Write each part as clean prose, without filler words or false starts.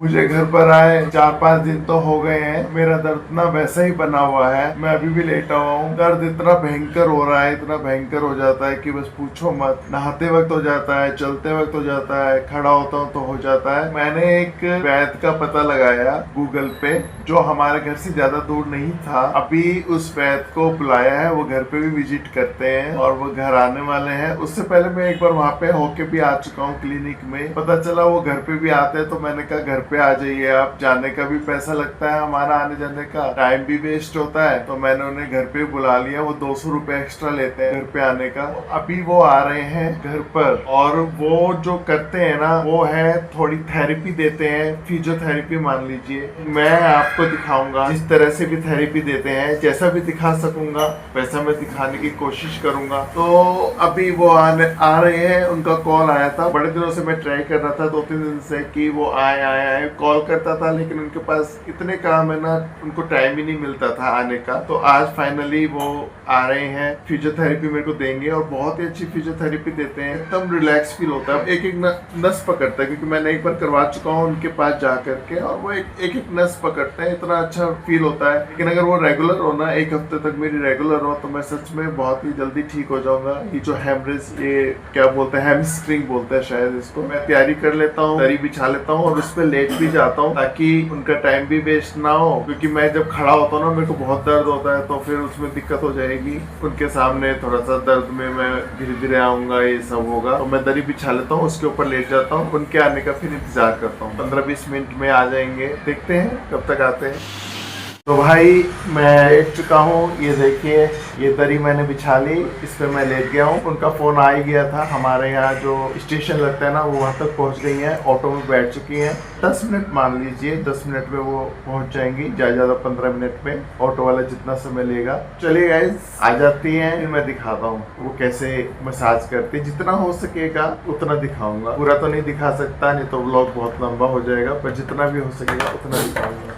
मुझे घर पर आए 4-5 दिन तो हो गए हैं। मेरा दर्द इतना वैसा ही बना हुआ है। मैं अभी भी लेटा हुआ हूँ। दर्द इतना भयंकर हो रहा है, इतना भयंकर हो जाता है कि बस पूछो मत। नहाते वक्त हो जाता है, चलते वक्त हो जाता है, खड़ा होता हूँ तो हो जाता है। मैंने एक वैद्य का पता लगाया गूगल पे, जो हमारे घर से ज्यादा दूर नहीं था। अभी उस वैद्य को बुलाया है, वो घर पे भी विजिट करते हैं और वो घर आने वाले हैं। उससे पहले मैं एक बार वहाँ पे होके भी आ चुका हूँ क्लिनिक में। पता चला वो घर पे भी आते हैं, तो मैंने कहा घर पे आ जाइए आप। जाने का भी पैसा लगता है, हमारा आने जाने का टाइम भी वेस्ट होता है। तो मैंने उन्हें घर पे बुला लिया। वो 200 रुपए एक्स्ट्रा लेते हैं घर पे आने का। अभी वो आ रहे हैं घर पर, और वो जो करते हैं ना, वो है थोड़ी थेरेपी देते हैं, फिजियोथेरेपी मान लीजिए। मैं आपको दिखाऊंगा जिस तरह से भी थेरेपी देते हैं, जैसा भी दिखा सकूंगा वैसा मैं दिखाने की कोशिश करूंगा। तो अभी वो आ रहे हैं। उनका कॉल आया था, बड़े दिनों से मैं ट्राई कर रहा था 2-3 दिन से कि वो आए कॉल करता था, लेकिन उनके पास इतने काम है ना, उनको टाइम ही नहीं मिलता था आने का। तो आज फाइनली वो आ रहे हैं। फिजियोथेरेपी मेरे को देंगे और बहुत ही अच्छी फिजियोथेरेपी देते हैं। एकदम रिलैक्स फील होता है। एक एक नस पकड़ता है, क्योंकि मैंने एक बार करवा चुका हूँ उनके पास जा करके, और वो एक एक नस पकड़ते हैं। इतना अच्छा फील होता है। लेकिन अगर वो रेगुलर हो ना, 1 हफ्ते तक मेरी रेगुलर हो, तो मैं सच में बहुत ही जल्दी ठीक हो जाऊंगा। ये जो हेमरेज, ये क्या बोलते हैं, हैमस्ट्रिंग बोलते हैं शायद इसको, मैं तैयारी कर लेता हूँ, दरी बिछा लेता हूँ और उस पर लेट भी जाता हूँ, ताकि उनका टाइम भी वेस्ट ना हो। क्योंकि मैं जब खड़ा होता हूँ ना, मेरे को बहुत दर्द होता है, तो फिर उसमें दिक्कत हो जाएगी। उनके सामने थोड़ा सा दर्द में मैं धीरे धीरे आऊंगा, ये सब होगा। तो मैं दरी बिछा लेता हूँ, उसके ऊपर लेट जाता हूँ, उनके आने का फिर इंतजार करता हूँ। 15-20 मिनट में आ जाएंगे, देखते हैं कब तक आते हैं। तो भाई मैं लेट चुका हूँ। ये देखिए, ये दरी मैंने बिछा ली, इस पे मैं लेट गया हूँ। उनका फोन आ ही गया था। हमारे यहाँ जो स्टेशन लगता है ना, वो वहाँ तक पहुँच गई हैं, ऑटो में बैठ चुकी हैं। 10 मिनट मान लीजिए, 10 मिनट में वो पहुँच जाएंगी, ज़्यादा 15 मिनट में। ऑटो वाला जितना समय लेगा। चलिए गाइस, आ जाती हैं, मैं दिखाता हूँ वो कैसे मसाज करती है। जितना हो सकेगा उतना दिखाऊंगा, पूरा तो नहीं दिखा सकता, नहीं तो व्लॉग बहुत लंबा हो जाएगा, पर जितना भी हो सकेगा उतना दिखाऊंगा।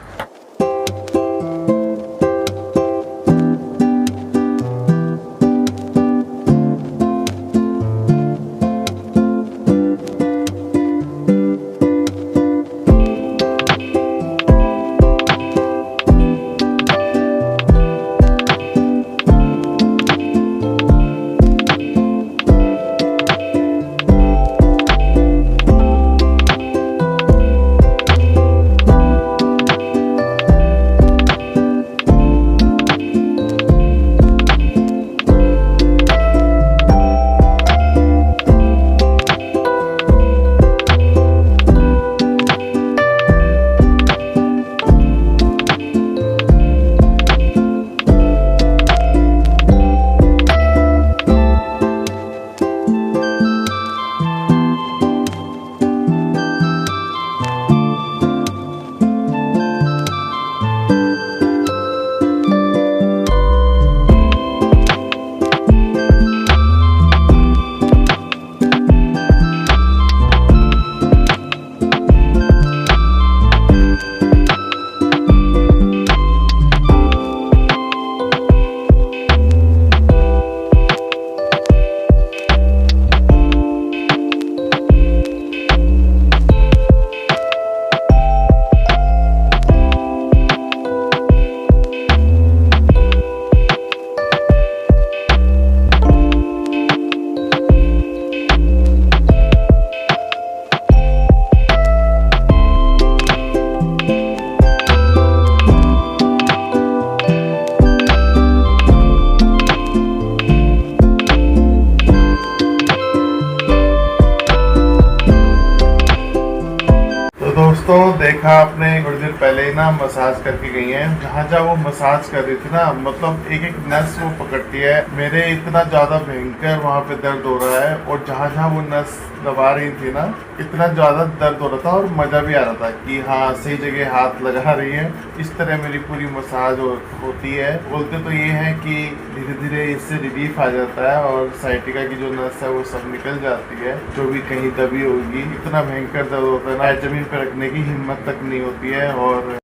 दोस्तों, देखा आपने, थोड़ी देर पहले ही ना मसाज करके गई हैं। जहाँ जहाँ वो मसाज कर रही थी ना, मतलब एक एक नस वो पकड़ती है। मेरे इतना ज्यादा भयंकर वहाँ पे दर्द हो रहा है, और जहाँ जहाँ वो नस दबा रही थी ना, इतना ज्यादा दर्द हो रहा था, और मजा भी आ रहा था कि हाँ, सही जगह हाथ लगा रही है। इस तरह मेरी पूरी मसाज होती है। बोलते तो ये है कि धीरे धीरे इससे रिलीफ आ जाता है, और साइटिका की जो नस है वो सब निकल जाती है, जो भी कहीं दबी होगी। इतना भयंकर दर्द होता है ना, जमीन पर रखने की हिम्मत तक नहीं होती है, और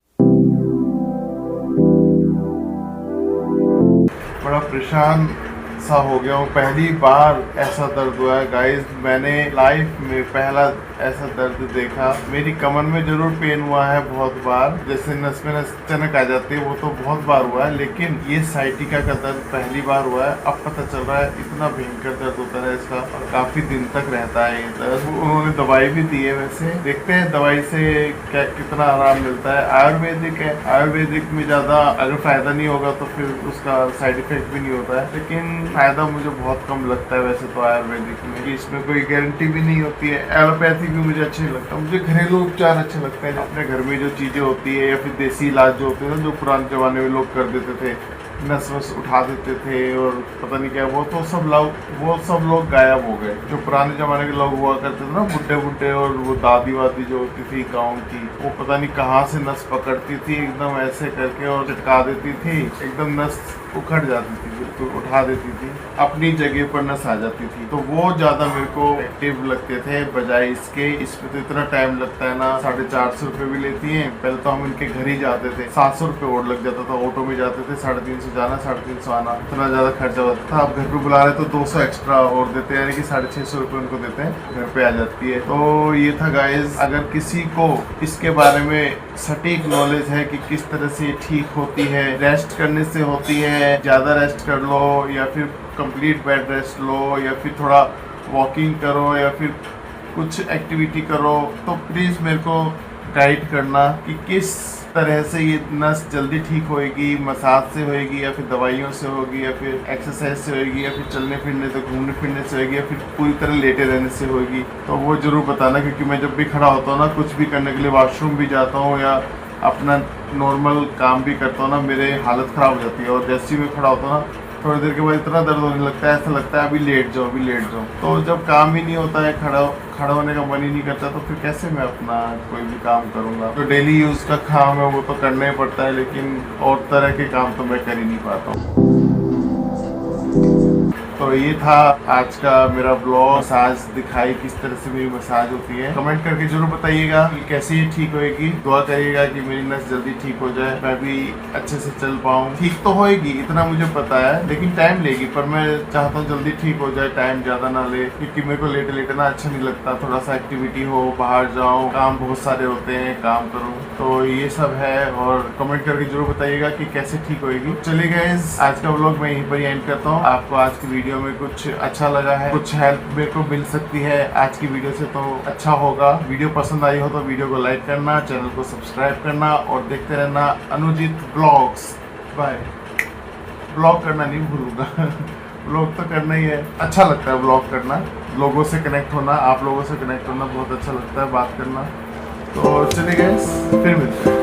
बड़ा परेशान सा हो गया हूँ। पहली बार ऐसा दर्द हुआ है गाइस। मैंने लाइफ में पहला ऐसा दर्द देखा। मेरी कमर में जरूर पेन हुआ है बहुत बार, जैसे नस में नस अचानक आ जाती है, वो तो बहुत बार हुआ है, लेकिन ये साइटिका का दर्द पहली बार हुआ है। अब पता चल रहा है इतना भयंकर दर्द होता है इसका, और काफी दिन तक रहता है ये दर्द। उन्होंने दवाई भी दी है, वैसे देखते हैं दवाई से क्या कितना आराम मिलता है। आयुर्वेदिक है, आयुर्वेदिक में ज्यादा अगर फायदा नहीं होगा तो फिर उसका साइड इफेक्ट भी नहीं होता है, लेकिन फायदा मुझे बहुत कम लगता है वैसे तो आयुर्वेदिक में, कि इसमें कोई गारंटी भी नहीं होती है। एलोपैथी भी मुझे अच्छी नहीं लगता, मुझे घरेलू उपचार अच्छे लगते हैं, अपने घर में जो चीजें होती है या फिर देसी इलाज जो होते हैं ना, जो पुराने जमाने में लोग कर देते थे, नस वस उठा देते थे और पता नहीं क्या, वो सब लोग गायब हो गए। जो पुराने जमाने के लोग हुआ करते थे ना, बुड्ढे बुड्ढे, और वो दादी वादी जो होती थी गाँव की, वो पता नहीं कहाँ से नस पकड़ती थी एकदम ऐसे करके और चिटका देती थी, एकदम नस उखड़ जाती थी, बिल्कुल उठा देती थी, अपनी जगह पर नस आ जाती थी। तो वो ज्यादा मेरे को एक्टिव लगते थे बजाय इसके। इसमें तो इतना टाइम लगता है ना, 450 रुपए भी लेती हैं। पहले तो हम इनके घर ही जाते थे, 700 रुपए और लग जाता था, ऑटो में जाते थे, 350 जाना 350 आना, इतना ज्यादा खर्चा होता था। अब घर पे बुला रहे तो 200 एक्स्ट्रा और देते हैं, यानी कि 650 रुपए उनको देते हैं, घर पे आ जाती है। तो ये था गाइस, अगर किसी को इसके बारे में सटीक नॉलेज है कि किस तरह से ठीक होती है, रेस्ट करने से होती है, ज्यादा रेस्ट कर लो या फिर कंप्लीट बेड रेस्ट लो या फिर थोड़ा वॉकिंग करो या फिर कुछ एक्टिविटी करो, तो प्लीज़ मेरे को गाइड करना कि किस तरह से ये नस जल्दी ठीक होएगी, मसाज से होएगी या फिर दवाइयों से होगी या फिर एक्सरसाइज से होएगी या फिर चलने फिरने से, घूमने फिरने से होएगी या फिर पूरी तरह लेटे रहने से होएगी। तो वो ज़रूर बताना, क्योंकि मैं जब भी खड़ा होता हूँ ना, कुछ भी करने के लिए वॉशरूम भी जाता हूँ या अपना नॉर्मल काम भी करता हूँ ना, मेरे हालत ख़राब हो जाती है। और जैसे ही मैं खड़ा होता हूँ ना, थोड़ी देर के बाद इतना दर्द होने लगता है, ऐसा लगता है अभी लेट जाओ, अभी लेट जाओ। तो जब काम ही नहीं होता है, खड़ा होने का मन ही नहीं करता, तो फिर कैसे मैं अपना कोई भी काम करूँगा। तो डेली यूज़ का काम है वो तो करना ही पड़ता है, लेकिन और तरह के काम तो मैं कर ही नहीं पाता हूँ। तो ये था आज का मेरा ब्लॉग, मसाज दिखाई किस तरह से मेरी मसाज होती है। कमेंट करके जरूर बताइएगा कि कैसे ये ठीक होएगी। दुआ करिएगा कि मेरी नस जल्दी ठीक हो जाए, मैं भी अच्छे से चल पाऊँ। ठीक तो होएगी, इतना मुझे पता है, लेकिन टाइम लेगी, पर मैं चाहता हूँ जल्दी ठीक हो जाए, टाइम ज्यादा ना ले, क्योंकि मेरे को लेटे लेटे ना अच्छा नहीं लगता। थोड़ा सा एक्टिविटी हो, बाहर जाओ, काम बहुत सारे होते हैं, काम करूँ। तो ये सब है, और कमेंट करके जरूर बताइएगा कि कैसे ठीक होएगी। चलिए गाइस, आज का व्लॉग मैं यहीं पर एंड करता हूँ। आपको आज की वीडियो में कुछ अच्छा लगा है, कुछ हेल्प मेरे को मिल सकती है आज की वीडियो से, तो अच्छा होगा। वीडियो पसंद आई हो तो वीडियो को लाइक करना, चैनल को सब्सक्राइब करना और देखते रहना अनुजीत ब्लॉग्स। बाय। ब्लॉग करना नहीं भूलूंगा ब्लॉग तो करना ही है, अच्छा लगता है ब्लॉग करना, लोगों से कनेक्ट होना, आप लोगों से कनेक्ट होना बहुत अच्छा लगता है, बात करना। तो चलिए गाइस, फिर मिलते हैं।